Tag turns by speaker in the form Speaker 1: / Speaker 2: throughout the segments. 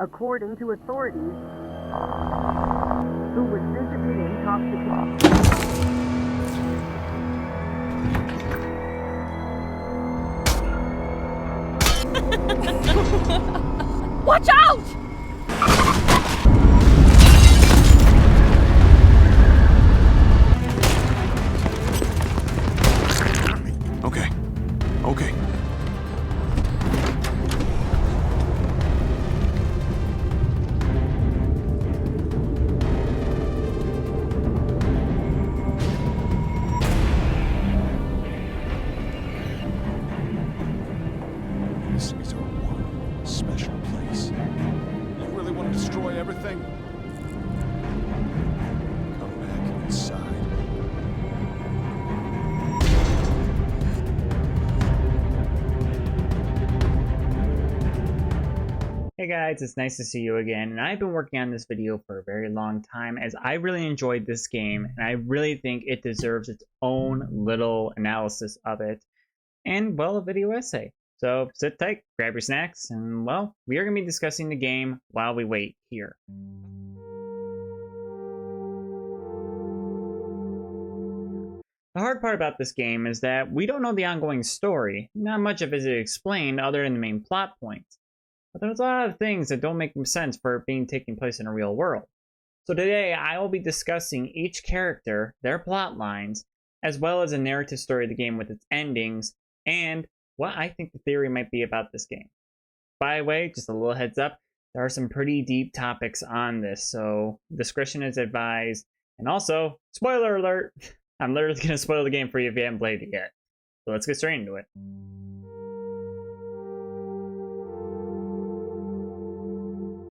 Speaker 1: According to authorities, who was visibly intoxicated.
Speaker 2: Watch out!
Speaker 3: Okay. Okay. This is our one special place. You really want to destroy everything? Come back inside.
Speaker 4: Hey guys, it's nice to see you again, and I've been working on this video for a very long time as I really enjoyed this game, and I really think it deserves its own little analysis of it, and, well, a video essay. So sit tight, grab your snacks, and, well, we are going to be discussing the game while we wait here. The hard part about this game is that we don't know the ongoing story. Not much of it is explained other than the main plot points. But there's a lot of things that don't make sense for it being taking place in a real world. So today I will be discussing each character, their plot lines, as well as a narrative story of the game with its endings, and what I think the theory might be about this game. By the way, just a little heads up, there are some pretty deep topics on this, so discretion is advised. And also, spoiler alert, I'm literally going to spoil the game for you if you haven't played it yet. So let's get straight into it.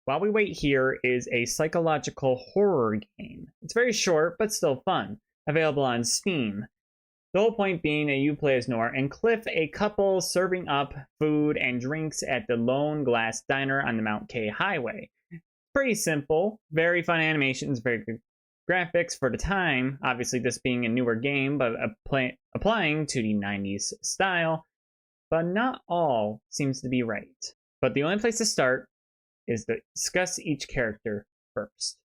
Speaker 4: While We Wait Here is a psychological horror game. It's very short, but still fun. Available on Steam. The whole point being that you play as Nora and Cliff, a couple serving up food and drinks at the Lone Glass Diner on the Mount K Highway. Pretty simple, very fun animations, very good graphics for the time. Obviously this being a newer game, but applying to the 90s style. But not all seems to be right. But the only place to start is to discuss each character first.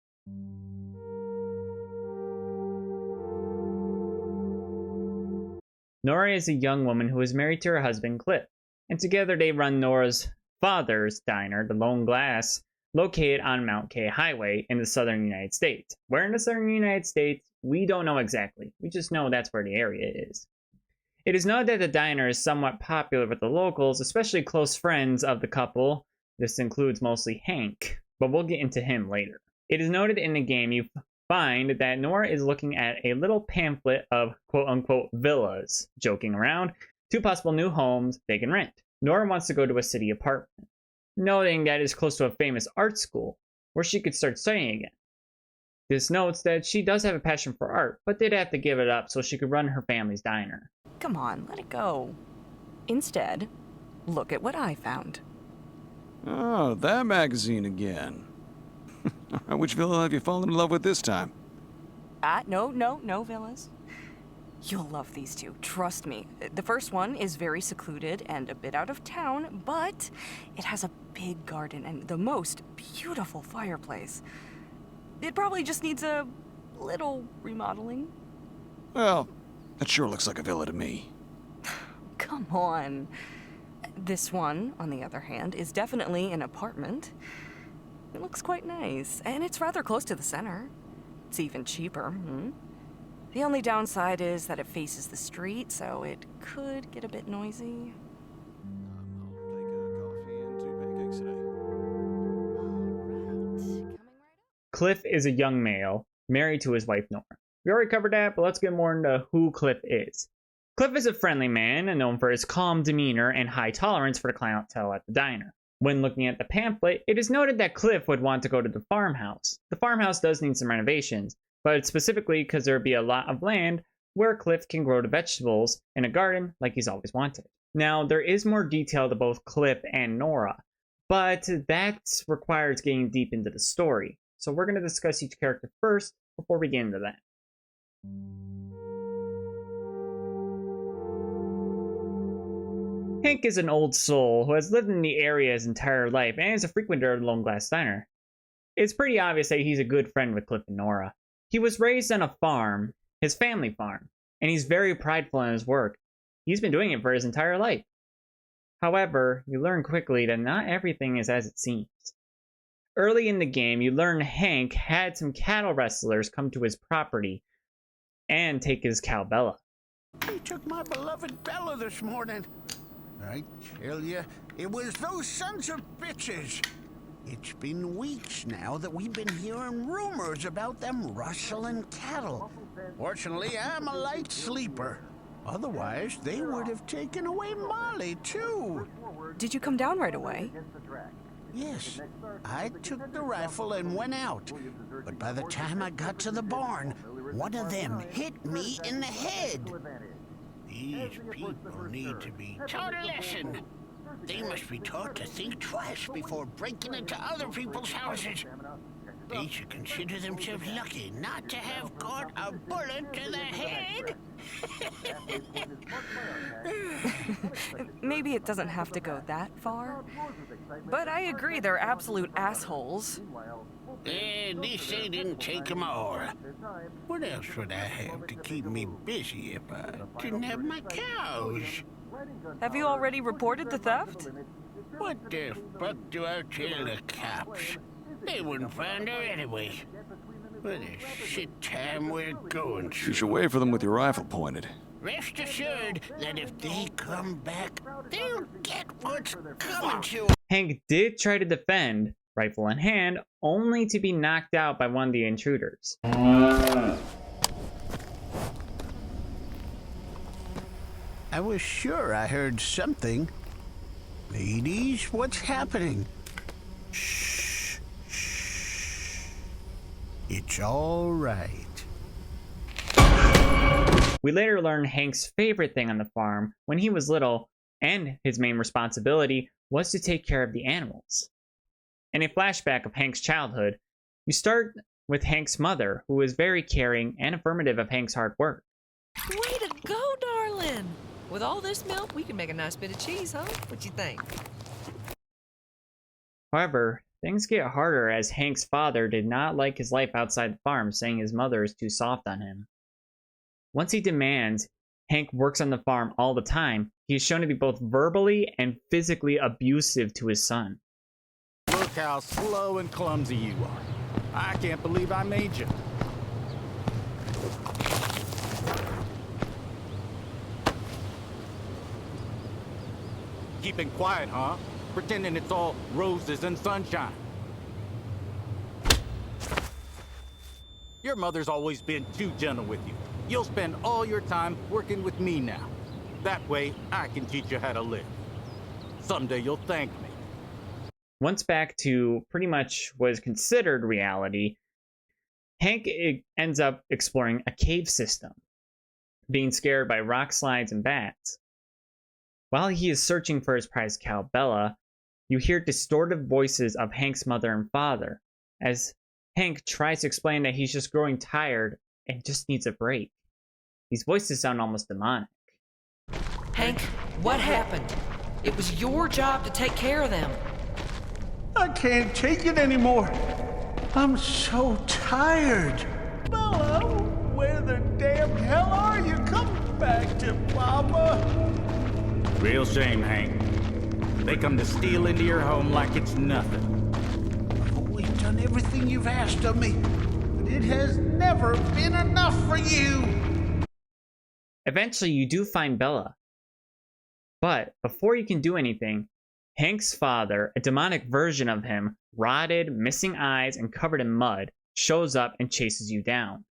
Speaker 4: Nora is a young woman who is married to her husband Cliff, and together they run Nora's father's diner, the Lone Glass, located on Mount K Highway in the southern United States. Where in the southern United States, we don't know exactly. We just know that's where the area is. It is noted that the diner is somewhat popular with the locals, especially close friends of the couple. This includes mostly Hank, but we'll get into him later. It is noted in the game you find that Nora is looking at a little pamphlet of quote-unquote villas, joking around, 2 possible new homes they can rent. Nora wants to go to a city apartment, noting that it is close to a famous art school, where she could start studying again. This notes that she does have a passion for art, but did have to give it up so she could run her family's diner.
Speaker 2: Come on, let it go. Instead, look at what I found.
Speaker 3: Oh, that magazine again. Which villa have you fallen in love with this time?
Speaker 2: No villas. You'll love these two, trust me. The first one is very secluded and a bit out of town, but it has a big garden and the most beautiful fireplace. It probably just needs a little remodeling.
Speaker 3: Well, that sure looks like a villa to me.
Speaker 2: Come on. This one, on the other hand, is definitely an apartment. It looks quite nice, and it's rather close to the center. It's even cheaper. The only downside is that it faces the street, so it could get a bit noisy.
Speaker 3: I'll take a coffee and 2 pancakes today.
Speaker 2: Coming right up.
Speaker 4: Cliff is a young male, married to his wife Nora. We already covered that, but let's get more into who Cliff is. Cliff is a friendly man and known for his calm demeanor and high tolerance for the clientele at the diner. When looking at the pamphlet, it is noted that Cliff would want to go to the farmhouse. The farmhouse does need some renovations, but it's specifically because there would be a lot of land where Cliff can grow the vegetables in a garden like he's always wanted. Now, there is more detail to both Cliff and Nora, but that requires getting deep into the story. So we're going to discuss each character first before we get into that. Hank is an old soul who has lived in the area his entire life and is a frequenter of the Lone Glass Diner. It's pretty obvious that he's a good friend with Cliff and Nora. He was raised on a farm, his family farm, and he's very prideful in his work. He's been doing it for his entire life. However, you learn quickly that not everything is as it seems. Early in the game, you learn Hank had some cattle rustlers come to his property and take his cow Bella.
Speaker 5: He took my beloved Bella this morning. I tell you, it was those sons of bitches. It's been weeks now that we've been hearing rumors about them rustling cattle. Fortunately, I'm a light sleeper. Otherwise, they would have taken away Molly, too.
Speaker 2: Did you come down right away?
Speaker 5: Yes, I took the rifle and went out. But by the time I got to the barn, one of them hit me in the head. These people need to be taught a lesson. They must be taught to think twice before breaking into other people's houses. They should consider themselves lucky not to have caught a bullet to the head.
Speaker 2: Maybe it doesn't have to go that far. But I agree, they're absolute assholes.
Speaker 5: At least they didn't take them all. What else would I have to keep me busy if I didn't have my cows?
Speaker 2: Have you already reported the theft?
Speaker 5: What the fuck do I tell the cops? They wouldn't find her anyway. What a shit time we're going through.
Speaker 3: You should wait for them with your rifle pointed.
Speaker 5: Rest assured that if they come back, they'll get what's coming to them.
Speaker 4: Hank did try to defend, rifle in hand, only to be knocked out by one of the intruders.
Speaker 5: I was sure I heard something. Ladies, what's happening? Shh. Shh. It's all right.
Speaker 4: We later learn Hank's favorite thing on the farm when he was little, and his main responsibility was to take care of the animals. In a flashback of Hank's childhood, you start with Hank's mother, who is very caring and affirmative of Hank's hard work.
Speaker 6: Way to go, darling! With all this milk, we can make a nice bit of cheese, huh? What you think?
Speaker 4: However, things get harder as Hank's father did not like his life outside the farm, saying his mother is too soft on him. Once he demands Hank works on the farm all the time, he is shown to be both verbally and physically abusive to his son.
Speaker 7: Look how slow and clumsy you are. I can't believe I made you. Keeping quiet, huh? Pretending it's all roses and sunshine. Your mother's always been too gentle with you. You'll spend all your time working with me now. That way, I can teach you how to live. Someday you'll thank me.
Speaker 4: Once back to pretty much what is considered reality, Hank ends up exploring a cave system, being scared by rock slides and bats. While he is searching for his prized cow Bella, you hear distorted voices of Hank's mother and father, as Hank tries to explain that he's just growing tired and just needs a break. These voices sound almost demonic.
Speaker 6: Hank, what happened? It was your job to take care of them.
Speaker 5: I can't take it anymore. I'm so tired. Bella, where the damn hell are you? Come back to Mama.
Speaker 7: Real shame, Hank. They come to steal into your home like it's nothing.
Speaker 5: I've always done everything you've asked of me, but it has never been enough for you.
Speaker 4: Eventually, you do find Bella. But before you can do anything, Hank's father, a demonic version of him, rotted, missing eyes, and covered in mud, shows up and chases you down.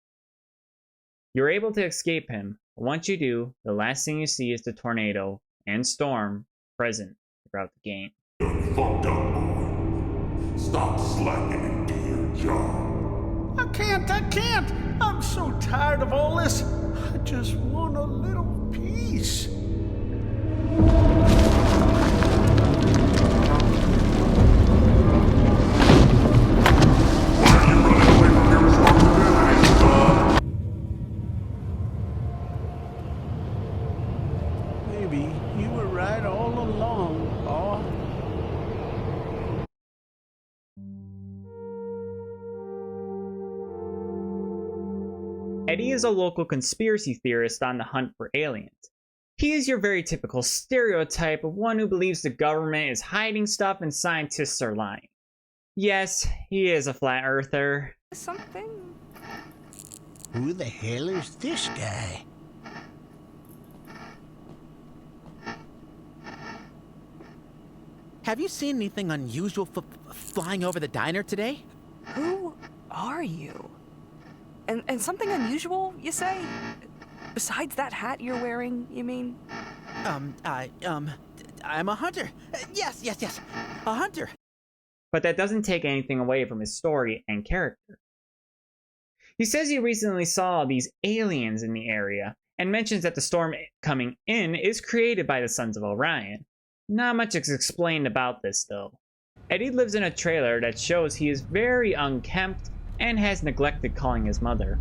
Speaker 4: You're able to escape him, but once you do, the last thing you see is the tornado and storm present throughout the game.
Speaker 8: Fucked up, boy. Stop slacking and do your job.
Speaker 5: I can't. I'm so tired of all this. I just want a little peace.
Speaker 8: Why are you running away from your responsibilities, son?
Speaker 5: Maybe you were right all along.
Speaker 4: Eddy is a local conspiracy theorist on the hunt for aliens. He is your very typical stereotype of one who believes the government is hiding stuff and scientists are lying. Yes, he is a flat earther.
Speaker 2: Something.
Speaker 5: Who the hell is this guy?
Speaker 9: Have you seen anything unusual flying over the diner today?
Speaker 2: Who are you? And something unusual, you say? Besides that hat you're wearing, you mean?
Speaker 9: I'm a hunter. Yes, a hunter.
Speaker 4: But that doesn't take anything away from his story and character. He says he recently saw these aliens in the area, and mentions that the storm coming in is created by the Sons of Orion. Not much is explained about this though. Eddy lives in a trailer that shows he is very unkempt and has neglected calling his mother.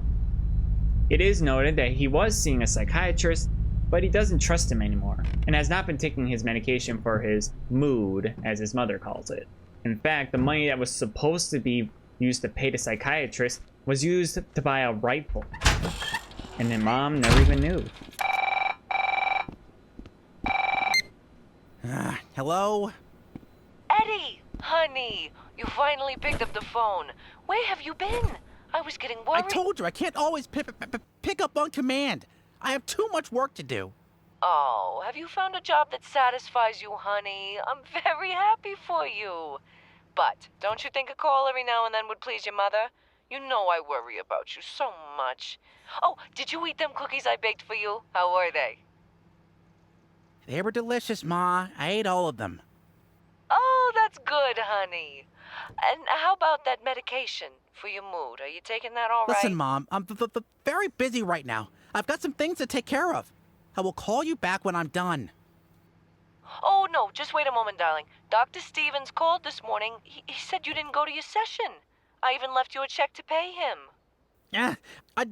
Speaker 4: It is noted that he was seeing a psychiatrist, but he doesn't trust him anymore, and has not been taking his medication for his mood, as his mother calls it. In fact, the money that was supposed to be used to pay the psychiatrist was used to buy a rifle. And then Mom never even knew.
Speaker 9: Hello?
Speaker 6: Eddy, honey, you finally picked up the phone. Where have you been? I was getting worried.
Speaker 9: I told you I can't always pick up on command. I have too much work to do.
Speaker 6: Oh, have you found a job that satisfies you, honey? I'm very happy for you. But don't you think a call every now and then would please your mother? You know I worry about you so much. Oh, did you eat them cookies I baked for you? How were they?
Speaker 9: They were delicious, Ma. I ate all of them.
Speaker 6: Oh, that's good, honey. And how about that medication for your mood? Are you taking that all right?
Speaker 9: Listen, Mom, I'm very busy right now. I've got some things to take care of. I will call you back when I'm done.
Speaker 6: Oh, no, just wait a moment, darling. Dr. Stevens called this morning. He said you didn't go to your session. I even left you a check to pay him.
Speaker 9: I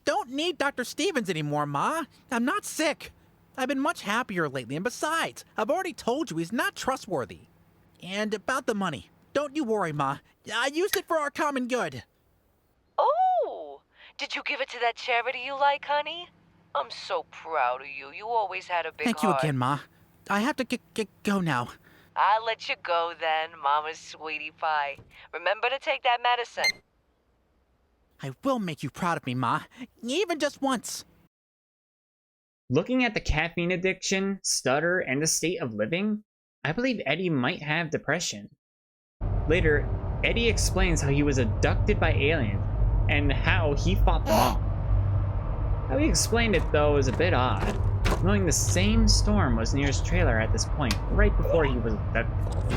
Speaker 9: don't need Dr. Stevens anymore, Ma. I'm not sick. I've been much happier lately, and besides, I've already told you he's not trustworthy. And about the money, don't you worry, Ma. I used it for our common good.
Speaker 6: Oh, did you give it to that charity you like, honey? I'm so proud of you. You always had a big
Speaker 9: Thank
Speaker 6: heart.
Speaker 9: you again, Ma. I have to go now.
Speaker 6: I'll let you go then, Mama's sweetie pie. Remember to take that medicine.
Speaker 9: I will make you proud of me, Ma. Even just once.
Speaker 4: Looking at the caffeine addiction, stutter, and the state of living, I believe Eddy might have depression. Later, Eddy explains how he was abducted by aliens and how he fought them off. How he explained it, though, is a bit odd, knowing the same storm was near his trailer at this point, right before he was abducted.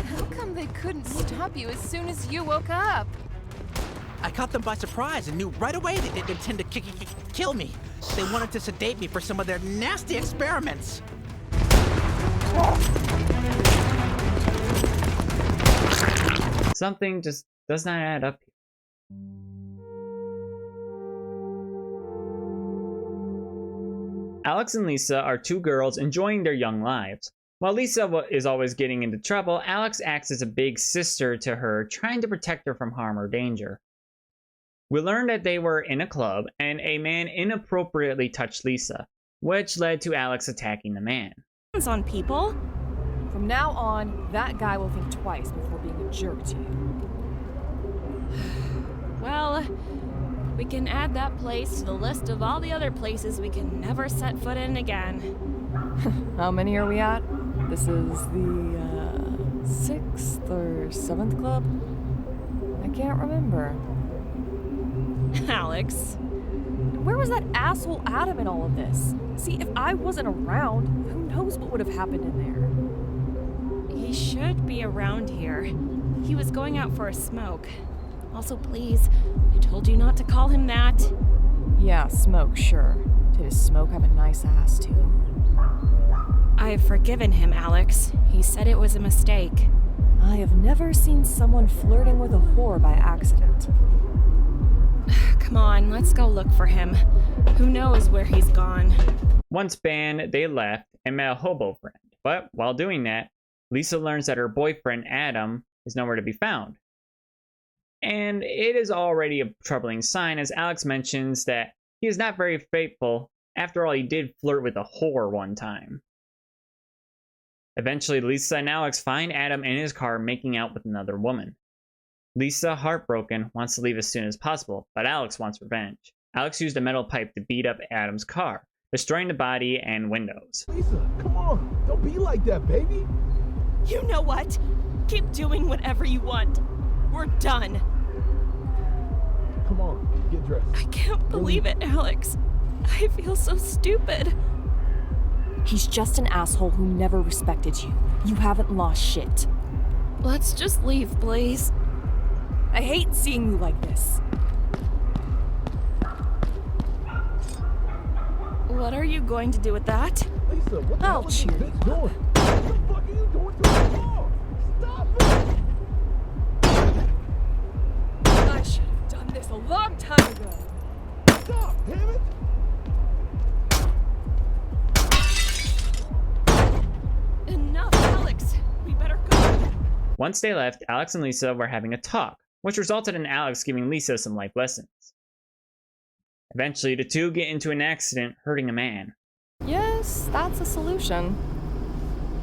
Speaker 10: How come they couldn't stop you as soon as you woke up?
Speaker 9: I caught them by surprise and knew right away they didn't intend to kill me. They wanted to sedate me for some of their nasty experiments.
Speaker 4: Something just does not add up here. Alex and Lisa are two girls enjoying their young lives. While Lisa is always getting into trouble, Alex acts as a big sister to her, trying to protect her from harm or danger. We learned that they were in a club, and a man inappropriately touched Lisa, which led to Alex attacking the man.
Speaker 10: On people? From now on, that guy will think twice before being a jerk to you. Well, we can add that place to the list of all the other places we can never set foot in again. How many are we at? This is the 6th or 7th club? I can't remember. Alex, where was that asshole Adam in all of this? See, if I wasn't around, who knows what would have happened in there?
Speaker 11: He should be around here. He was going out for a smoke. Also, please, I told you not to call him that.
Speaker 10: Yeah, smoke, sure. Did his smoke have a nice ass, too?
Speaker 11: I've forgiven him, Alex. He said it was a mistake.
Speaker 10: I have never seen someone flirting with a whore by accident.
Speaker 11: Come on, let's go look for him. Who knows where he's gone?
Speaker 4: Once banned, they left and met a hobo friend. But while doing that, Lisa learns that her boyfriend, Adam, is nowhere to be found. And it is already a troubling sign, as Alex mentions that he is not very faithful. After all, he did flirt with a whore one time. Eventually, Lisa and Alex find Adam in his car making out with another woman. Lisa, heartbroken, wants to leave as soon as possible, but Alex wants revenge. Alex used a metal pipe to beat up Adam's car, destroying the body and windows.
Speaker 12: Lisa, come on. Don't be like that, baby.
Speaker 11: You know what? Keep doing whatever you want. We're done.
Speaker 12: Come on, get dressed.
Speaker 11: I can't believe it, Alex. I feel so stupid.
Speaker 10: He's just an asshole who never respected you. You haven't lost shit.
Speaker 11: Let's just leave, please.
Speaker 10: I hate seeing you like this.
Speaker 11: What are you going to do with that?
Speaker 12: Lisa, what the
Speaker 10: I'll
Speaker 12: hell is
Speaker 10: cheer
Speaker 12: this
Speaker 10: you
Speaker 12: bitch doing? What the fuck are you doing to her car? Stop it!
Speaker 10: I should have done this a long time ago.
Speaker 12: Stop, damn it!
Speaker 11: Enough, Alex. We better go.
Speaker 4: Once they left, Alex and Lisa were having a talk, which resulted in Alex giving Lisa some life lessons. Eventually, the two get into an accident, hurting a man.
Speaker 10: Yes, that's a solution.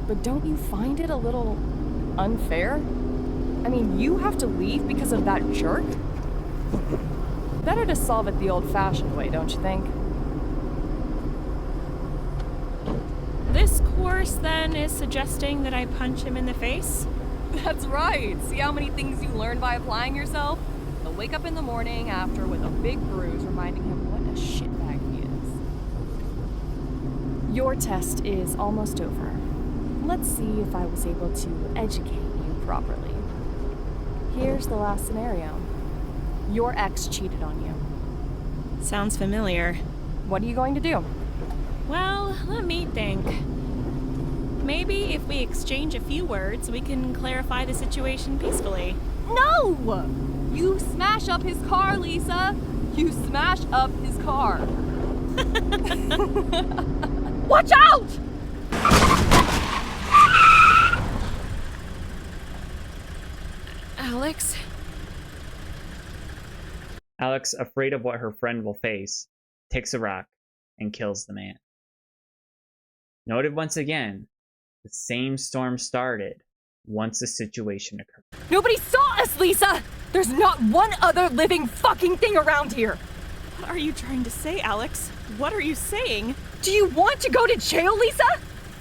Speaker 10: But don't you find it a little unfair? I mean, you have to leave because of that jerk? Better to solve it the old-fashioned way, don't you think?
Speaker 11: This course, then, is suggesting that I punch him in the face?
Speaker 10: That's right. See how many things you learn by applying yourself? He'll wake up in the morning after with a big bruise reminding him what a shitbag he is. Your test is almost over. Let's see if I was able to educate you properly. Here's the last scenario. Your ex cheated on you.
Speaker 11: Sounds familiar.
Speaker 10: What are you going to do?
Speaker 11: Well, let me think. Maybe if we exchange a few words, we can clarify the situation peacefully.
Speaker 10: No! You smash up his car, Lisa! You smash up his car. Watch out!
Speaker 11: Alex?
Speaker 4: Alex, afraid of what her friend will face, takes a rock and kills the man. Noted once again, the same storm started once the situation occurred.
Speaker 10: Nobody saw us, Lisa! There's not one other living fucking thing around here!
Speaker 11: What are you trying to say, Alex? What are you saying?
Speaker 10: Do you want to go to jail, Lisa?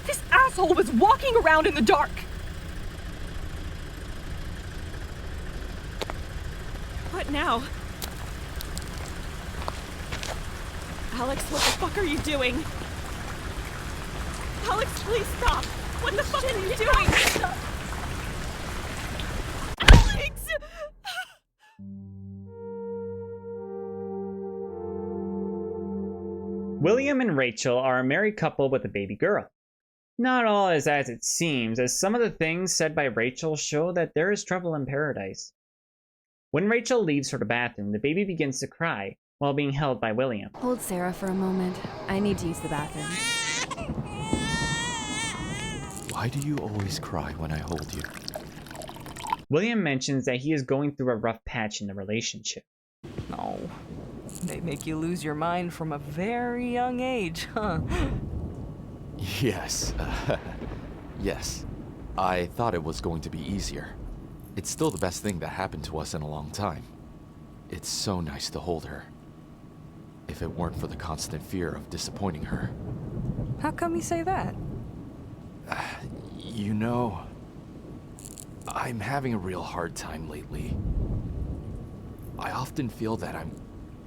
Speaker 10: This asshole was walking around in the dark!
Speaker 11: What now? Alex, what the fuck are you doing? Alex, please stop! What the fuck are you doing? Alex!
Speaker 4: William and Rachel are a married couple with a baby girl. Not all is as it seems, as some of the things said by Rachel show that there is trouble in paradise. When Rachel leaves for the bathroom, the baby begins to cry while being held by William.
Speaker 13: Hold Sarah for a moment. I need to use the bathroom.
Speaker 14: Why do you always cry when I hold you?
Speaker 4: William mentions that he is going through a rough patch in the relationship.
Speaker 2: No. They make you lose your mind from a very young age, huh?
Speaker 14: Yes. Yes. I thought it was going to be easier. It's still the best thing that happened to us in a long time. It's so nice to hold her. If it weren't for the constant fear of disappointing her.
Speaker 2: How come you say that?
Speaker 14: You know, I'm having a real hard time lately. I often feel that I'm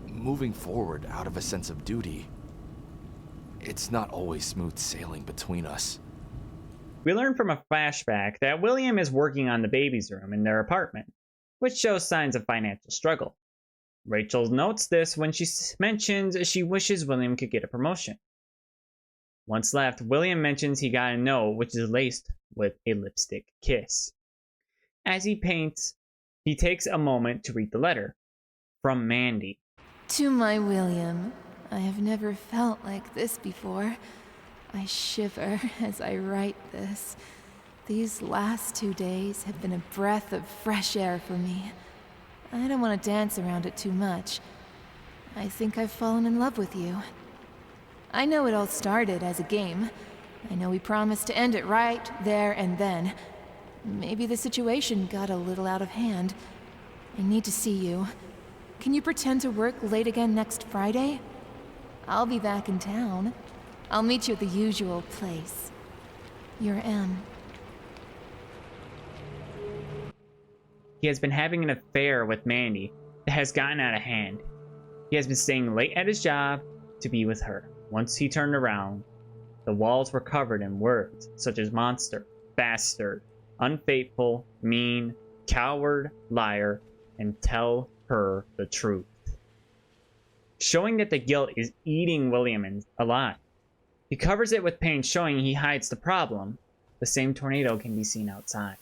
Speaker 14: moving forward out of a sense of duty. It's not always smooth sailing between us.
Speaker 4: We learn from a flashback that William is working on the baby's room in their apartment, which shows signs of financial struggle. Rachel notes this when she mentions she wishes William could get a promotion. Once left, William mentions he got a note which is laced with a lipstick kiss. As he paints, he takes a moment to read the letter from Mandy.
Speaker 13: To my William, I have never felt like this before. I shiver as I write this. These last 2 days have been a breath of fresh air for me. I don't want to dance around it too much. I think I've fallen in love with you. I know it all started as a game. I know we promised to end it right there and then. Maybe the situation got a little out of hand. I need to see you. Can you pretend to work late again next Friday? I'll be back in town. I'll meet you at the usual place. Your M.
Speaker 4: He has been having an affair with Mandy that has gotten out of hand. He has been staying late at his job to be with her. Once he turned around, the walls were covered in words such as monster, bastard, unfaithful, mean, coward, liar, and tell her the truth. Showing that the guilt is eating William alive. He covers it with paint, showing he hides the problem. The same tornado can be seen outside.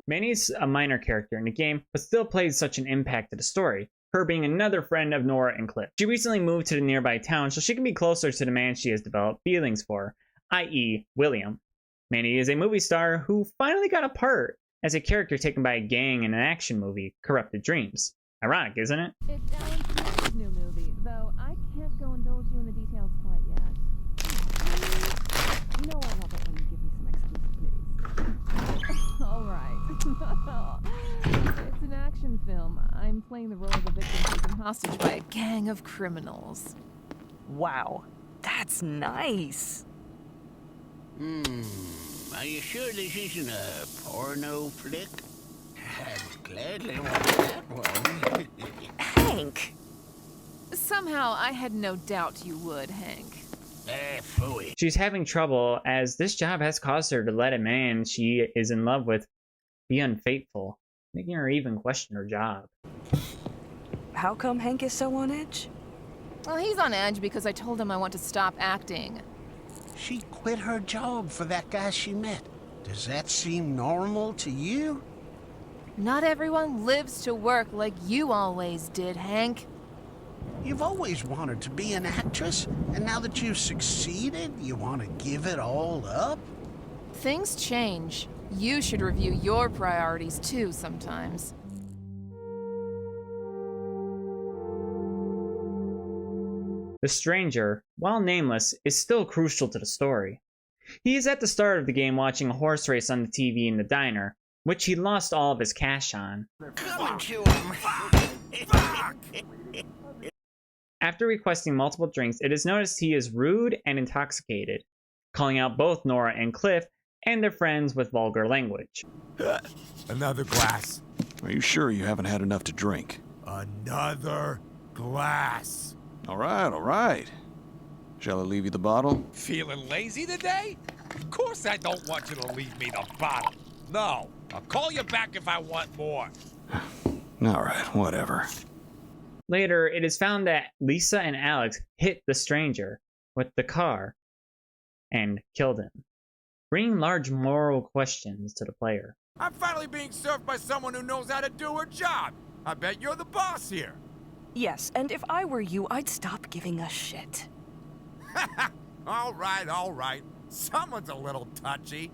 Speaker 4: Mandy's a minor character in the game, but still plays such an impact to the story, her being another friend of Nora and Cliff. She recently moved to the nearby town so she can be closer to the man she has developed feelings for, i.e. William. Mandy is a movie star who finally got a part as a character taken by a gang in an action movie, Corrupted Dreams. Ironic, isn't it?
Speaker 10: It's Alan Smith's new movie, though I can't go indulge you in the details quite yet. You know I love it when you give me some exclusive news. All right. It's an action film. I'm playing the role of a victim taken hostage by a gang of criminals.
Speaker 2: Wow, that's nice.
Speaker 5: Are you sure this isn't a porno flick? I'd gladly watch that one.
Speaker 2: Hank!
Speaker 10: Somehow I had no doubt you would, Hank.
Speaker 5: Phooey.
Speaker 4: She's having trouble as this job has caused her to let a man she is in love with be unfaithful, making her even question her job.
Speaker 2: How come Hank is so on edge?
Speaker 10: Well, he's on edge because I told him I want to stop acting.
Speaker 5: She quit her job for that guy she met. Does that seem normal to you?
Speaker 10: Not everyone lives to work like you always did, Hank.
Speaker 5: You've always wanted to be an actress, and now that you've succeeded, you want to give it all up?
Speaker 10: Things change. You should review your priorities too sometimes.
Speaker 4: The stranger, while nameless, is still crucial to the story. He is at the start of the game watching a horse race on the TV in the diner, which he lost all of his cash on.
Speaker 5: Coming to him.
Speaker 4: After requesting multiple drinks, it is noticed he is rude and intoxicated, calling out both Nora and Cliff and their friends with vulgar language.
Speaker 15: Another glass.
Speaker 3: Are you sure you haven't had enough to drink?
Speaker 15: Another glass.
Speaker 3: All right. Shall I leave you the bottle?
Speaker 15: Feeling lazy today? Of course I don't want you to leave me the bottle. No, I'll call you back if I want more.
Speaker 3: All right, whatever.
Speaker 4: Later, it is found that Lisa and Alex hit the stranger with the car and killed him, bringing large moral questions to the player.
Speaker 15: I'm finally being served by someone who knows how to do her job. I bet you're the boss here.
Speaker 2: Yes, and if I were you, I'd stop giving a shit.
Speaker 15: All right. Someone's a little touchy.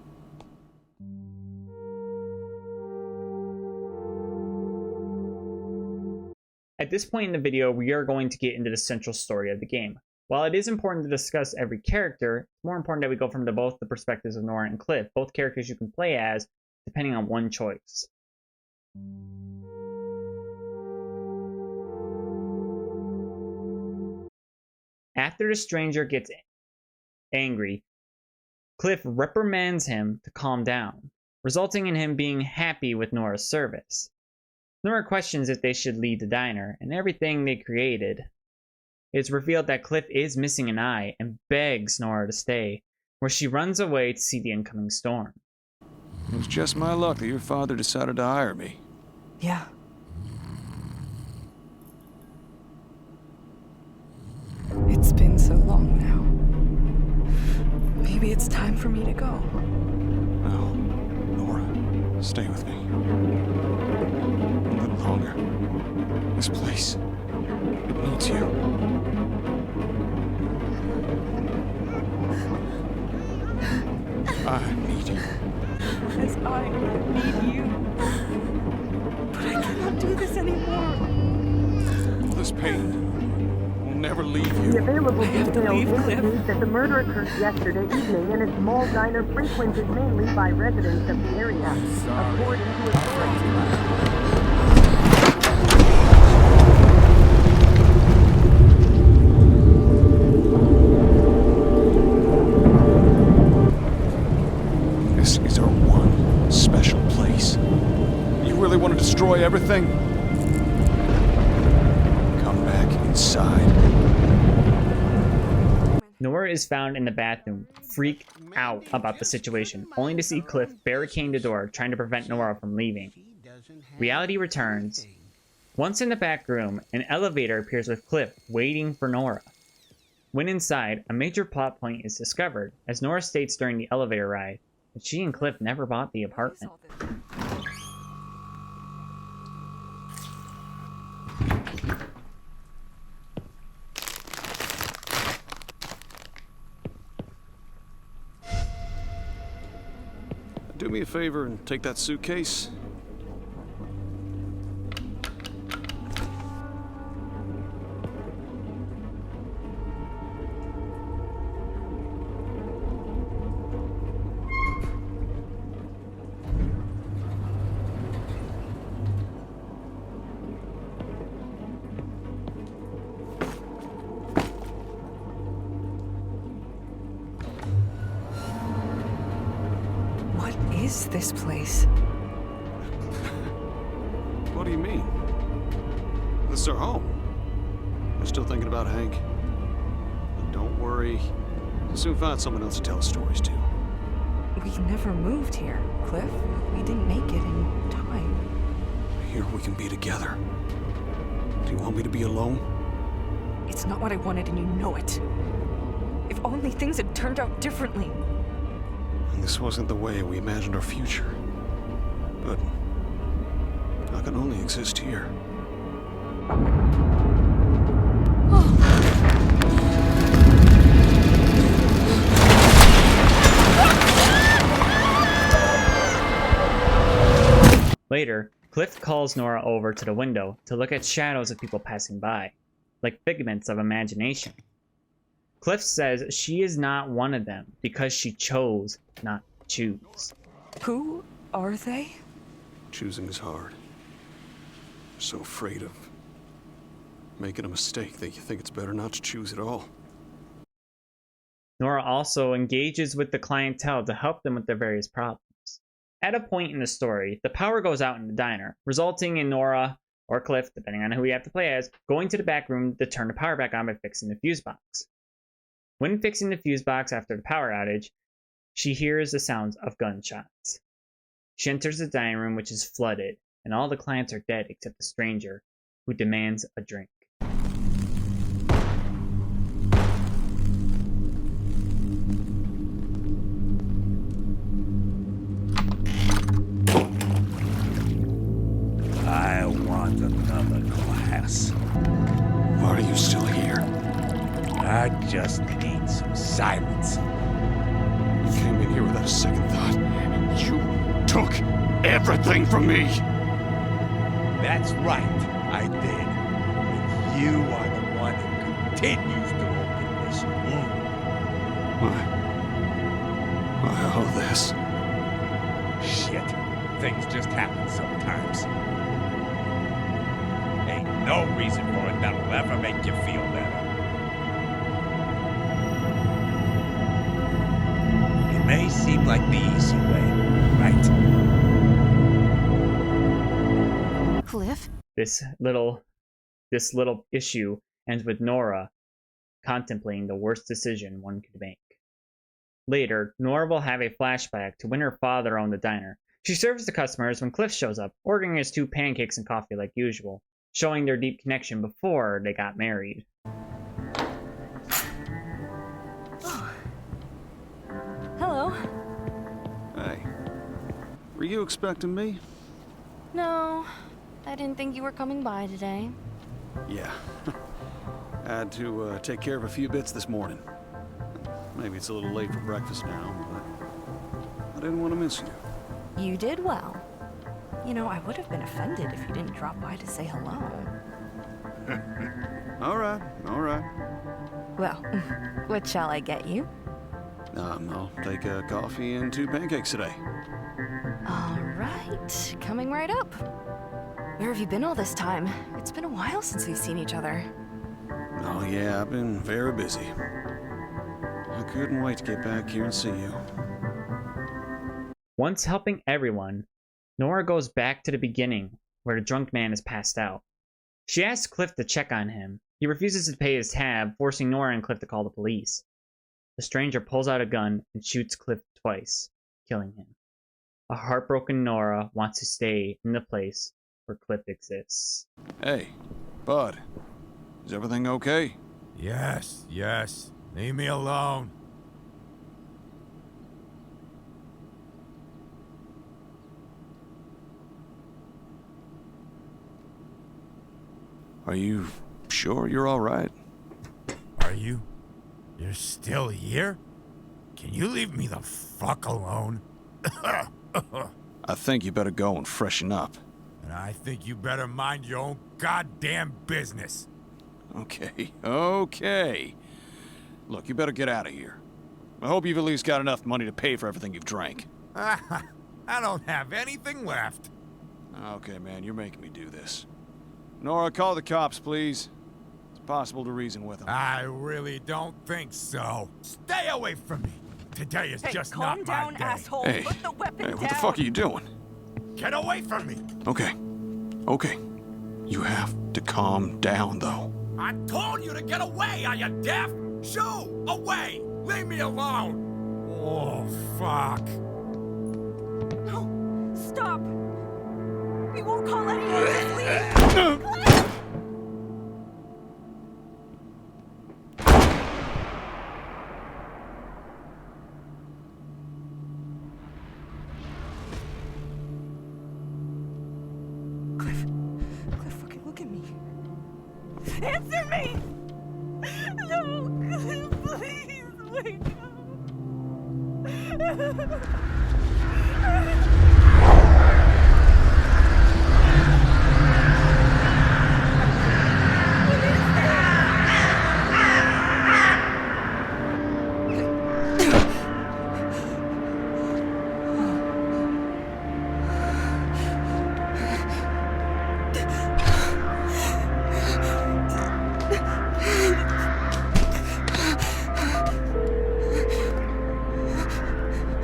Speaker 4: At this point in the video, we are going to get into the central story of the game. While it is important to discuss every character, it's more important that we go from both the perspectives of Nora and Cliff, both characters you can play as, depending on one choice. After the stranger gets angry, Cliff reprimands him to calm down, resulting in him being happy with Nora's service. Nora questions if they should leave the diner and everything they created. It's revealed that Cliff is missing an eye and begs Nora to stay, where she runs away to see the incoming storm.
Speaker 3: It's just my luck that your father decided to hire me.
Speaker 2: Yeah. It's been so long now. Maybe it's time for me to go.
Speaker 3: No, Nora, stay with me. A little longer. This place, it needs you. I need you.
Speaker 2: As I need you. But I cannot do this anymore.
Speaker 3: All this pain will never leave
Speaker 1: The
Speaker 3: you.
Speaker 1: available
Speaker 2: have to
Speaker 1: details
Speaker 2: leave, Cliff.
Speaker 1: indicate that the murder occurred yesterday evening in a small diner frequented mainly by residents of the area. According to authorities.
Speaker 3: This is our one special place. You really want to destroy everything? Come back inside.
Speaker 4: Nora is found in the bathroom, freaked out about the situation, only to see Cliff barricading the door, trying to prevent Nora from leaving. Reality returns. Once in the back room, an elevator appears with Cliff waiting for Nora. When inside, a major plot point is discovered, as Nora states during the elevator ride that she and Cliff never bought the apartment.
Speaker 3: Do me a favor and take that suitcase.
Speaker 2: What is this place?
Speaker 3: What do you mean? This is our home. We're still thinking about Hank. But don't worry. We'll soon find someone else to tell stories to.
Speaker 2: We never moved here, Cliff. We didn't make it in time.
Speaker 3: Here we can be together. Do you want me to be alone?
Speaker 2: It's not what I wanted, and you know it. If only things had turned out differently.
Speaker 3: And this wasn't the way we imagined our future. But I can only exist here.
Speaker 4: Later, Cliff calls Nora over to the window to look at shadows of people passing by, like figments of imagination. Cliff says she is not one of them because she chose not to choose.
Speaker 2: Who are they?
Speaker 3: Choosing is hard. You're so afraid of making a mistake that you think it's better not to choose at all.
Speaker 4: Nora also engages with the clientele to help them with their various problems. At a point in the story, the power goes out in the diner, resulting in Nora, or Cliff, depending on who you have to play as, going to the back room to turn the power back on by fixing the fuse box. When fixing the fuse box after the power outage, she hears the sounds of gunshots. She enters the dining room, which is flooded, and all the clients are dead except the stranger, who demands a drink.
Speaker 15: I want another glass.
Speaker 3: Why are you still here?
Speaker 15: I just need some silence.
Speaker 3: You came in here without a second thought, and you took everything from me.
Speaker 15: That's right, I did. And you are the one who continues to open this wound.
Speaker 3: Why all this?
Speaker 15: Shit. Things just happen sometimes. Ain't no reason for it that'll ever make you feel better. It may seem like the easy way, right?
Speaker 13: Cliff?
Speaker 4: This little issue ends with Nora contemplating the worst decision one could make. Later, Nora will have a flashback to when her father owned the diner. She serves the customers when Cliff shows up, ordering his 2 pancakes and coffee like usual, showing their deep connection before they got married.
Speaker 10: Hello.
Speaker 3: Hey. Were you expecting me?
Speaker 10: No, I didn't think you were coming by today.
Speaker 3: Yeah. I had to take care of a few bits this morning. Maybe it's a little late for breakfast now, but didn't want to miss you.
Speaker 2: You did well. You know, I would have been offended if you didn't drop by to say hello.
Speaker 3: All right, all right.
Speaker 2: Well, what shall I get you?
Speaker 3: I'll take a coffee and 2 pancakes today.
Speaker 2: All right, coming right up. Where have you been all this time? It's been a while since we've seen each other.
Speaker 3: Oh yeah, I've been very busy. I couldn't wait to get back here and see you.
Speaker 4: Once helping everyone, Nora goes back to the beginning, where the drunk man is passed out. She asks Cliff to check on him. He refuses to pay his tab, forcing Nora and Cliff to call the police. The stranger pulls out a gun and shoots Cliff twice, killing him. A heartbroken Nora wants to stay in the place where Cliff exists.
Speaker 3: Hey, bud. Is everything okay?
Speaker 15: Yes, yes. Leave me alone.
Speaker 3: Are you sure you're all right?
Speaker 15: Are you? You're still here? Can you leave me the fuck alone?
Speaker 3: I think you better go and freshen up.
Speaker 15: And I think you better mind your own goddamn business.
Speaker 3: Okay, okay. Look, you better get out of here. I hope you've at least got enough money to pay for everything you've drank.
Speaker 15: I don't have anything left.
Speaker 3: Okay, man, you're making me do this. Nora, call the cops, please. It's possible to reason with them.
Speaker 15: I really don't think so. Stay away from me. Today is just not my day.
Speaker 2: Calm down, asshole.
Speaker 3: Hey,
Speaker 2: Put the weapon down.
Speaker 3: What the fuck are you doing?
Speaker 15: Get away from me.
Speaker 3: Okay, okay. You have to calm down, though.
Speaker 15: I told you to get away, are you deaf? Shoo! Away! Leave me alone! Oh, fuck.
Speaker 2: No, stop! We won't call anyone, just leave! Cliff! Cliff, fucking look at me. Answer me! No, Cliff, please, wake up.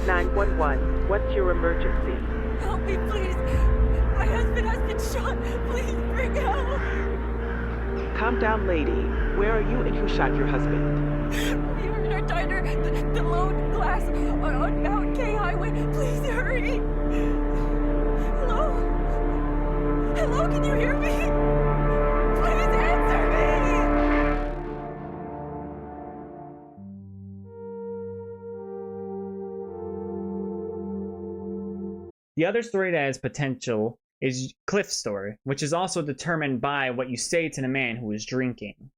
Speaker 1: 911, what's your emergency?
Speaker 2: Help me, please. My husband has been shot. Please bring help.
Speaker 1: Calm down, lady. Where are you and who shot your husband?
Speaker 2: We were in our diner, the lone glass on Mount K Highway. Please hurry. Hello? Hello, can you hear me? Please answer me.
Speaker 4: The other story that has potential is Cliff's story, which is also determined by what you say to the man who is drinking.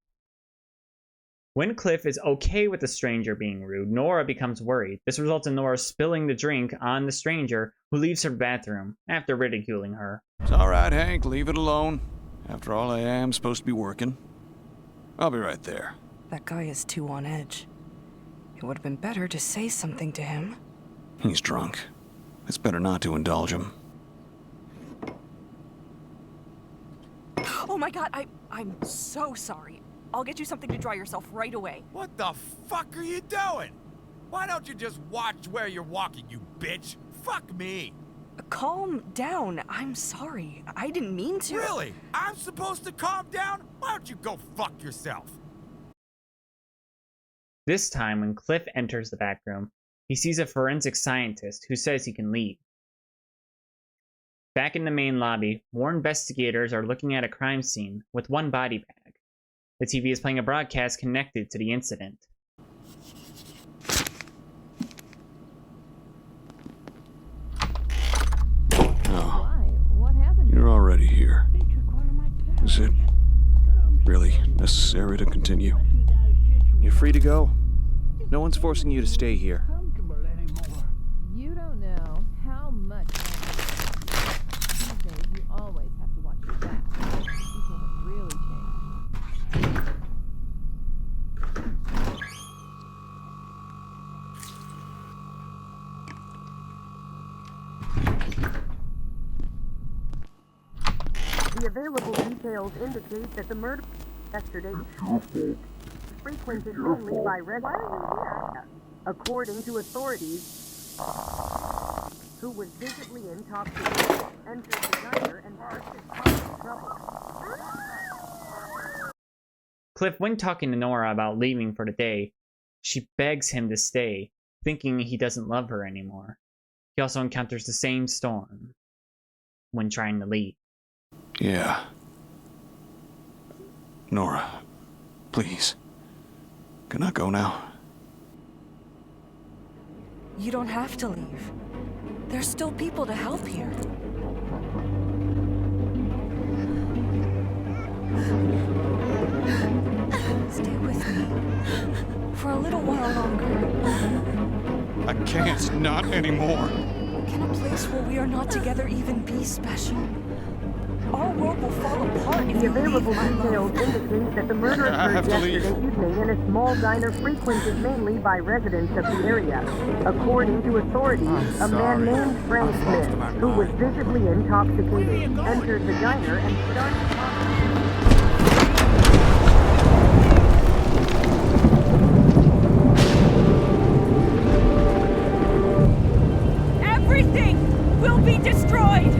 Speaker 4: When Cliff is okay with the stranger being rude, Nora becomes worried. This results in Nora spilling the drink on the stranger, who leaves her bathroom after ridiculing her.
Speaker 3: It's all right, Hank. Leave it alone. After all, I am supposed to be working. I'll be right there.
Speaker 2: That guy is too on edge. It would have been better to say something to him.
Speaker 3: He's drunk. It's better not to indulge him.
Speaker 2: Oh my god, I'm so sorry. I'll get you something to dry yourself right away.
Speaker 15: What the fuck are you doing? Why don't you just watch where you're walking, you bitch? Fuck me.
Speaker 2: Calm down. I'm sorry. I didn't mean to.
Speaker 15: Really? I'm supposed to calm down? Why don't you go fuck yourself?
Speaker 4: This time, when Cliff enters the back room, he sees a forensic scientist who says he can leave. Back in the main lobby, more investigators are looking at a crime scene with one body bag. The TV is playing a broadcast connected to the incident.
Speaker 3: Oh, you're already here. Is it really necessary to continue?
Speaker 16: You're free to go. No one's forcing you to stay here.
Speaker 13: You don't know
Speaker 1: The available details indicate that the murder yesterday frequented mainly by residents. According to authorities, who was visibly intoxicated, entered the diner and started trouble.
Speaker 4: Cliff, when talking to Nora about leaving for the day, she begs him to stay, thinking he doesn't love her anymore. He also encounters the same storm when trying to leave.
Speaker 3: Yeah. Nora, please. Can I go now?
Speaker 2: You don't have to leave. There's still people to help here. Stay with me for a little while longer.
Speaker 3: I can't, not anymore.
Speaker 2: Can a place where we are not together even be special? Our world will fall apart if
Speaker 1: The
Speaker 2: you leave,
Speaker 1: available
Speaker 2: my
Speaker 1: details
Speaker 2: love.
Speaker 1: indicate that the murder
Speaker 3: I
Speaker 1: occurred
Speaker 3: have to
Speaker 1: yesterday
Speaker 3: leave.
Speaker 1: evening in a small diner frequented mainly by residents of the area. According to authorities, a man named Frank Smith, who was visibly intoxicated, entered the diner and started talking.
Speaker 11: Everything will be destroyed!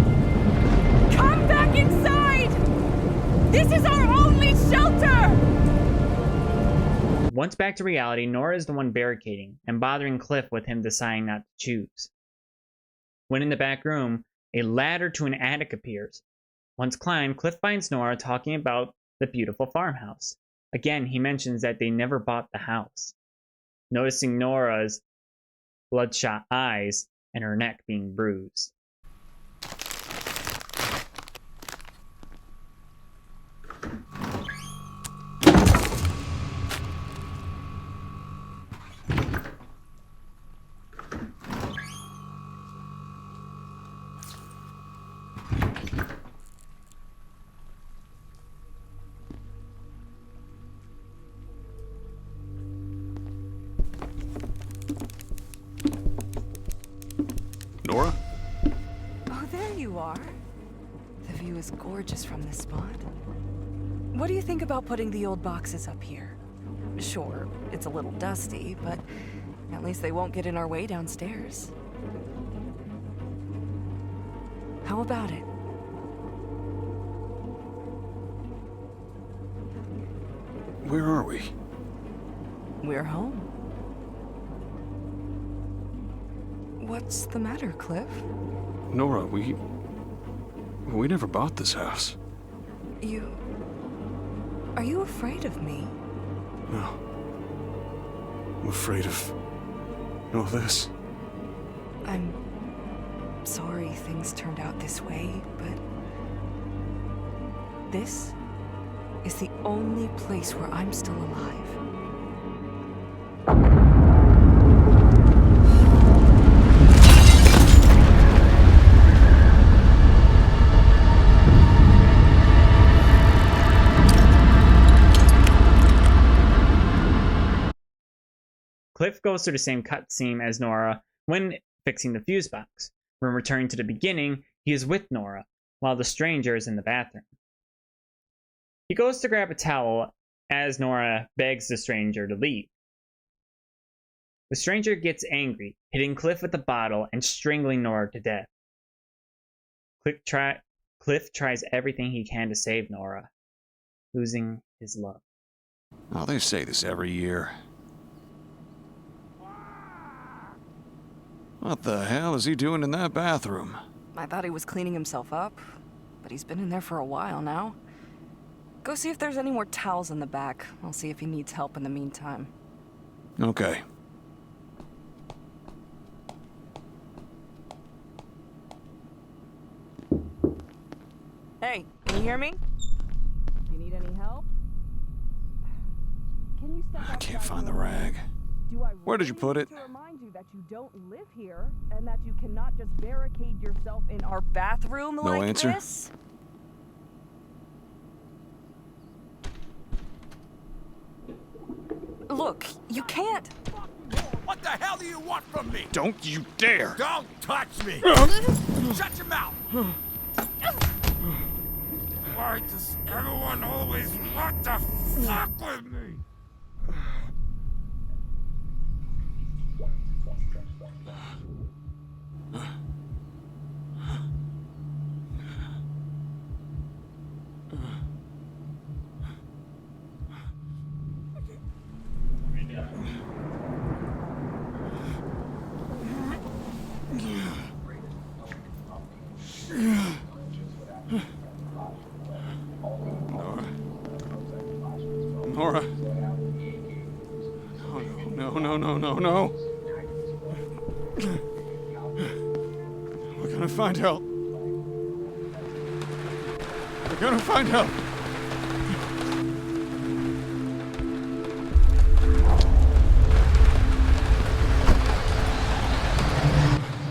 Speaker 11: Come back inside! This is our only shelter!
Speaker 4: Once back to reality, Nora is the one barricading and bothering Cliff with him deciding not to choose. When in the back room, a ladder to an attic appears. Once climbed, Cliff finds Nora talking about the beautiful farmhouse. Again, he mentions that they never bought the house. Noticing Nora's bloodshot eyes and her neck being bruised.
Speaker 3: Nora?
Speaker 2: Oh, there you are. The view is gorgeous from this spot. What do you think about putting the old boxes up here? Sure, it's a little dusty, but at least they won't get in our way downstairs. How about it?
Speaker 3: Where are we?
Speaker 2: We're home. What's the matter, Cliff?
Speaker 3: Nora, we never bought this house.
Speaker 2: Are you afraid of me?
Speaker 3: No. I'm afraid of all this.
Speaker 2: I'm sorry things turned out this way, but this is the only place where I'm still alive.
Speaker 4: Cliff goes through the same cutscene as Nora when fixing the fuse box. When returning to the beginning, he is with Nora, while the stranger is in the bathroom. He goes to grab a towel as Nora begs the stranger to leave. The stranger gets angry, hitting Cliff with a bottle and strangling Nora to death. Cliff tries everything he can to save Nora, losing his love.
Speaker 3: Oh, they say this every year. What the hell is he doing in that bathroom?
Speaker 2: I thought he was cleaning himself up, but he's been in there for a while now. Go see if there's any more towels in the back. I'll see if he needs help in the meantime.
Speaker 3: Okay.
Speaker 2: Hey, can you hear me? Do you need any help? Can you step
Speaker 3: I can't find the rag. Where did you put it?
Speaker 2: To remind you that you don't live here and that you cannot just barricade yourself in our bathroom like
Speaker 3: answer?
Speaker 2: this. Look, you can't.
Speaker 15: What the hell do you want from me?
Speaker 3: Don't you dare!
Speaker 15: Don't touch me! Shut your mouth! Why does everyone always want to fuck with me?
Speaker 3: Nora. No. We're gonna find help. We're gonna find help.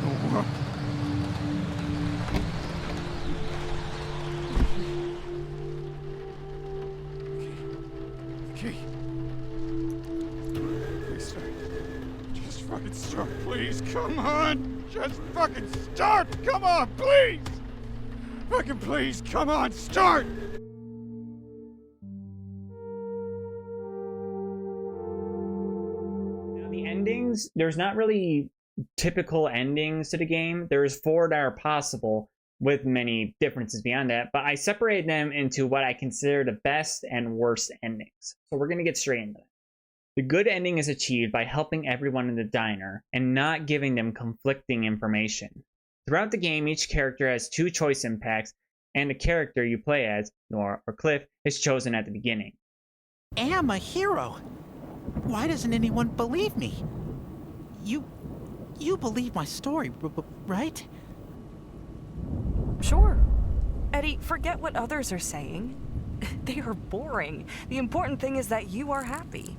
Speaker 3: Nora. Okay. Please start. Just fucking start, please. Come on. Just fucking start. Come on, please. Fucking please. Come on, start.
Speaker 4: Now, the endings, there's not really typical endings to the game. There's 4 that are possible, with many differences beyond that, but I separated them into what I consider the best and worst endings. So we're going to get straight into that. The good ending is achieved by helping everyone in the diner and not giving them conflicting information. Throughout the game, each character has 2 choice impacts, and the character you play as, Nora or Cliff, is chosen at the beginning.
Speaker 9: Am a hero. Why doesn't anyone believe me? You believe my story, right?
Speaker 2: Sure. Eddy, forget what others are saying. They are boring. The important thing is that you are happy.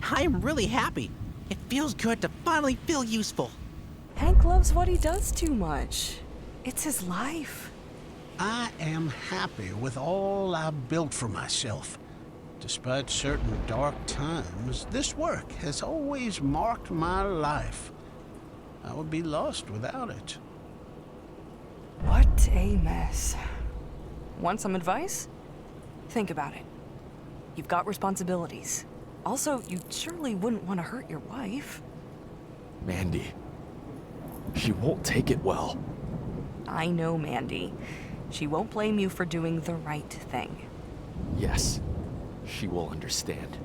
Speaker 9: I'm really happy. It feels good to finally feel useful.
Speaker 2: Hank loves what he does too much. It's his life.
Speaker 5: I am happy with all I've built for myself. Despite certain dark times, this work has always marked my life. I would be lost without it.
Speaker 2: What a mess. Want some advice? Think about it. You've got responsibilities. Also, you surely wouldn't want to hurt your wife.
Speaker 14: Mandy. She won't take it well.
Speaker 2: I know Mandy. She won't blame you for doing the right thing.
Speaker 14: Yes, she will understand.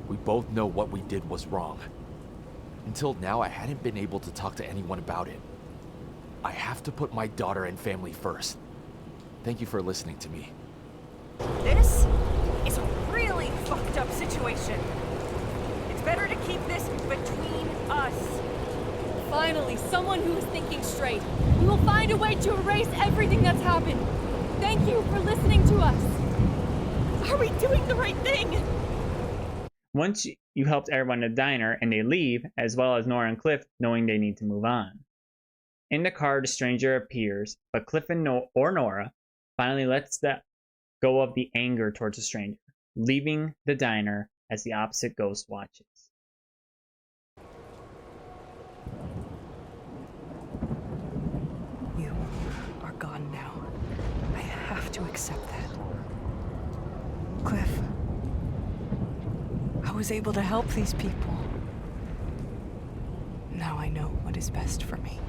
Speaker 14: We both know what we did was wrong. Until now, I hadn't been able to talk to anyone about it. I have to put my daughter and family first. Thank you for listening to me.
Speaker 2: This is a really fucked up situation. It's better to keep this between us.
Speaker 10: Finally, someone who is thinking straight. We will find a way to erase everything that's happened. Thank you for listening to us. Are we doing the right thing?
Speaker 4: Once you helped everyone in the diner and they leave, as well as Nora and Cliff, knowing they need to move on. In the car, the stranger appears, but Cliff and Nora finally lets go of the anger towards the stranger, leaving the diner as the opposite ghost watches.
Speaker 2: You are gone now. I have to accept that. Cliff, I was able to help these people. Now I know what is best for me.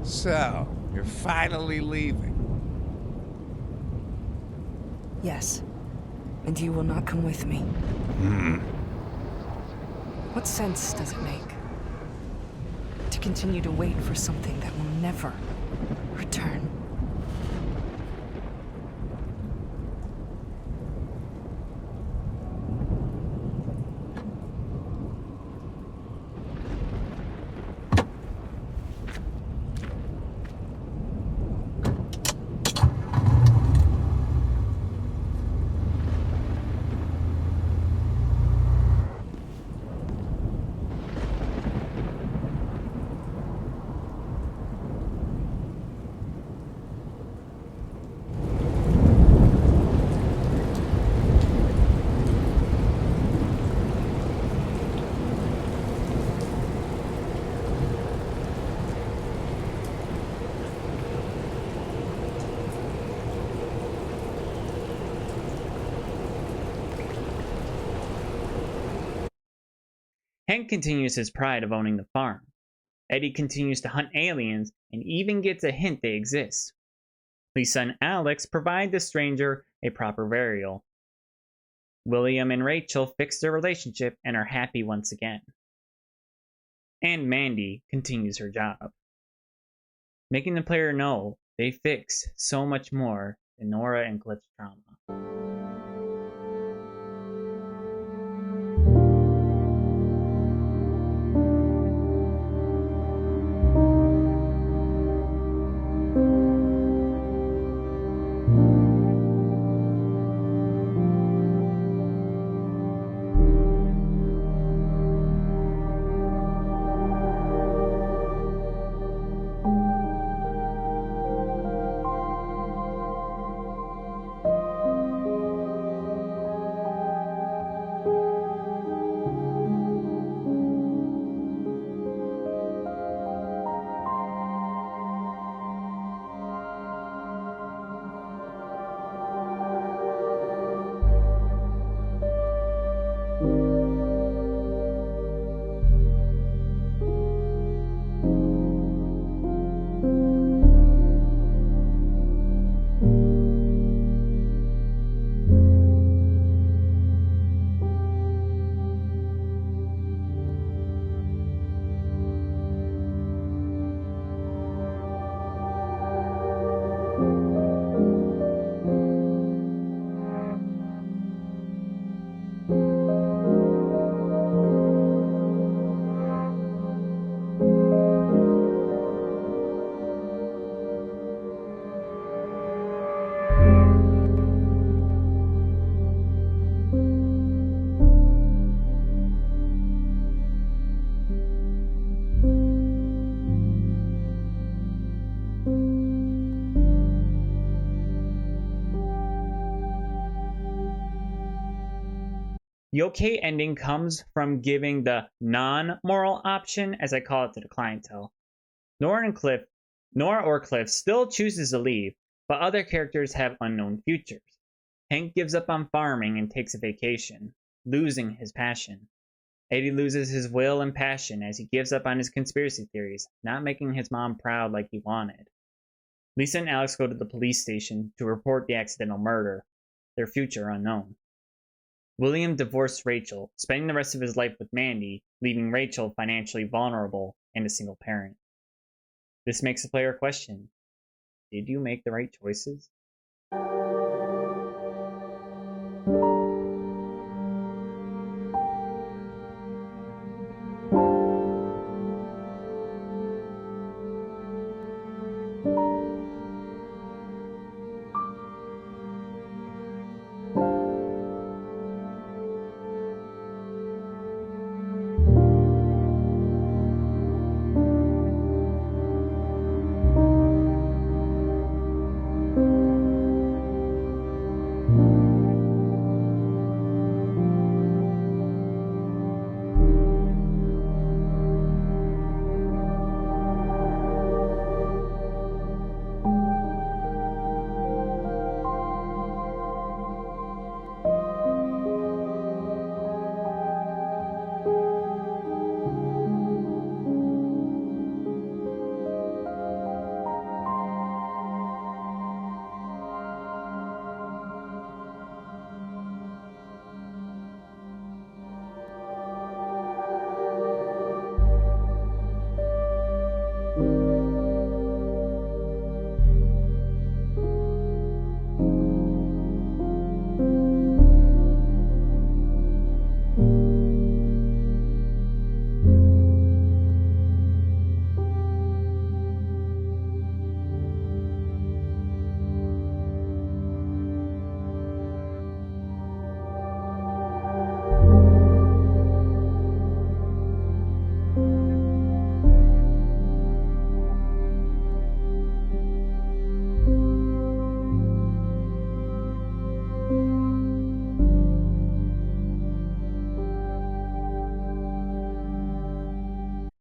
Speaker 15: So, you're finally leaving.
Speaker 2: Yes. And you will not come with me. What sense does it make to continue to wait for something that will never return?
Speaker 4: Hank continues his pride of owning the farm. Eddy continues to hunt aliens and even gets a hint they exist. Lisa and Alex provide the stranger a proper burial. William and Rachel fix their relationship and are happy once again. And Mandy continues her job, making the player know they fix so much more than Nora and Cliff's trauma. The okay ending comes from giving the non-moral option, as I call it, to the clientele. Nora or Cliff still chooses to leave, but other characters have unknown futures. Hank gives up on farming and takes a vacation, losing his passion. Eddy loses his will and passion as he gives up on his conspiracy theories, not making his mom proud like he wanted. Lisa and Alex go to the police station to report the accidental murder, their future unknown. William divorced Rachel, spending the rest of his life with Mandy, leaving Rachel financially vulnerable and a single parent. This makes the player question, did you make the right choices?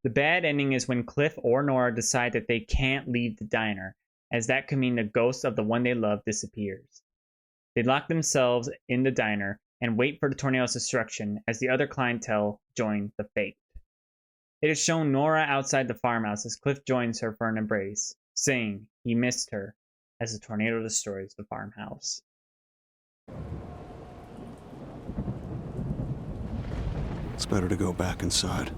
Speaker 4: The bad ending is when Cliff or Nora decide that they can't leave the diner, as that could mean the ghost of the one they love disappears. They lock themselves in the diner, and wait for the tornado's destruction as the other clientele join the fate. It is shown Nora outside the farmhouse as Cliff joins her for an embrace, saying he missed her as the tornado destroys the farmhouse.
Speaker 3: It's better to go back inside.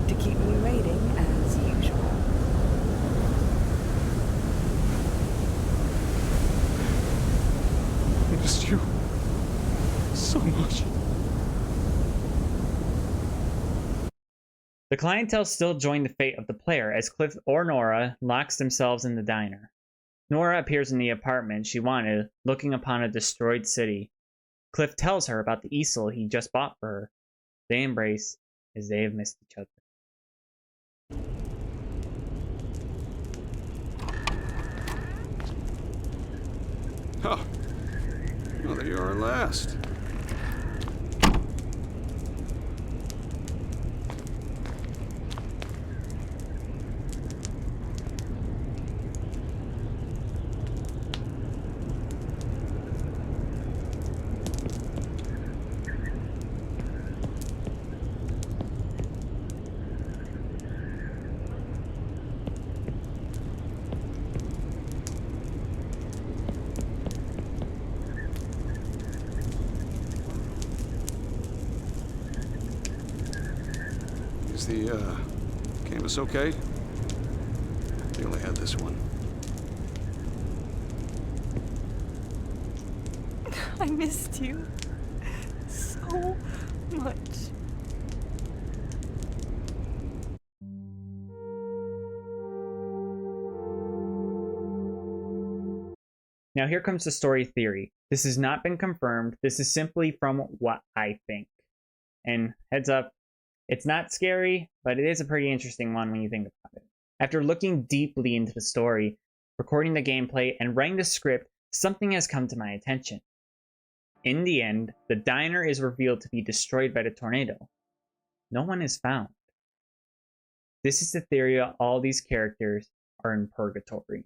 Speaker 2: To keep me waiting, as usual.
Speaker 3: I missed you so much.
Speaker 4: The clientele still join the fate of the player as Cliff or Nora locks themselves in the diner. Nora appears in the apartment she wanted, looking upon a destroyed city. Cliff tells her about the easel he just bought for her. They embrace as they have missed each other.
Speaker 3: Oh, well, there you are at last. Is the canvas okay? They only had this one.
Speaker 2: I missed you so much.
Speaker 4: Now here comes the story theory. This has not been confirmed. This is simply from what I think. And heads up, it's not scary, but it is a pretty interesting one when you think about it. After looking deeply into the story, recording the gameplay, and writing the script, something has come to my attention. In the end, the diner is revealed to be destroyed by the tornado. No one is found. This is the theory that all these characters are in purgatory.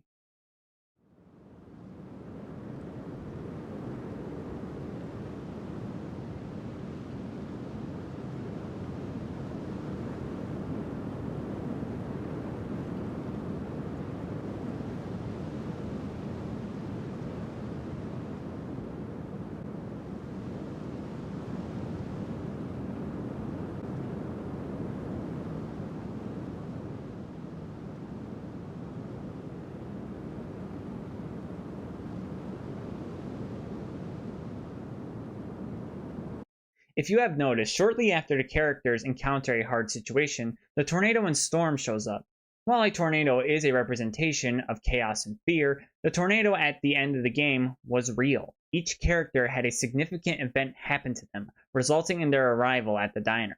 Speaker 4: If you have noticed, shortly after the characters encounter a hard situation, the tornado and storm shows up. While a tornado is a representation of chaos and fear, the tornado at the end of the game was real. Each character had a significant event happen to them, resulting in their arrival at the diner.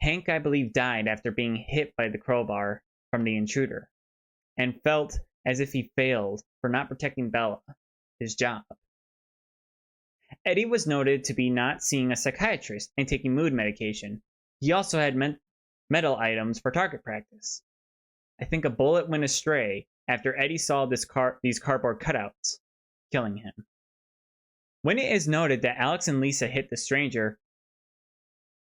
Speaker 4: Hank, I believe, died after being hit by the crowbar from the intruder, and felt as if he failed for not protecting Bella, his job. Eddy was noted to be not seeing a psychiatrist and taking mood medication. He also had metal items for target practice. I think a bullet went astray after Eddy saw these cardboard cutouts, killing him. When it is noted that Alex and Lisa hit the stranger,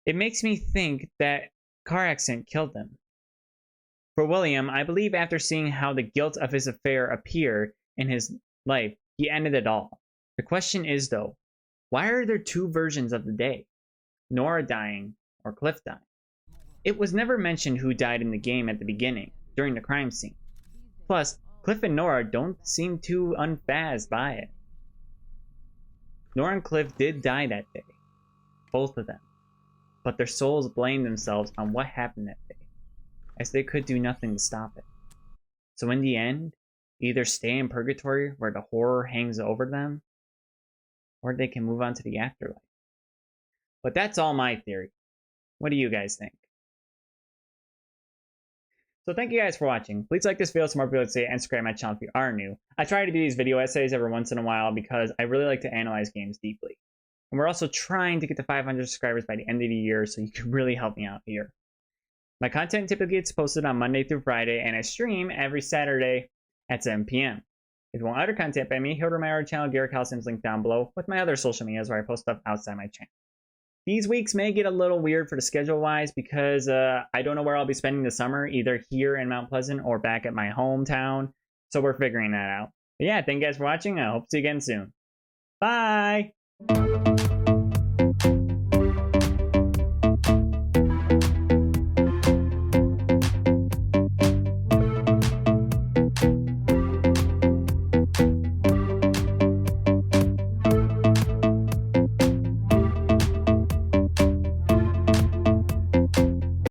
Speaker 4: it makes me think that car accident killed them. For William, I believe after seeing how the guilt of his affair appeared in his life, he ended it all. The question is, though, why are there two versions of the day? Nora dying or Cliff dying? It was never mentioned who died in the game at the beginning, during the crime scene. Plus, Cliff and Nora don't seem too unfazed by it. Nora and Cliff did die that day, both of them, but their souls blamed themselves on what happened that day, as they could do nothing to stop it. So in the end, either stay in purgatory where the horror hangs over them, or they can move on to the afterlife. But that's all my theory. What do you guys think? So thank you guys for watching. Please like this video so more people can see it, and subscribe to my channel if you are new. I try to do these video essays every once in a while because I really like to analyze games deeply. And we're also trying to get to 500 subscribers by the end of the year, so you can really help me out here. My content typically gets posted on Monday through Friday, and I stream every Saturday at 7 p.m. If you want other content by me, head over to my other channel, Garrett Coliseum's link down below, with my other social medias where I post stuff outside my channel. These weeks may get a little weird for the schedule-wise because I don't know where I'll be spending the summer, either here in Mount Pleasant or back at my hometown. So we're figuring that out. But yeah, thank you guys for watching. I hope to see you again soon. Bye!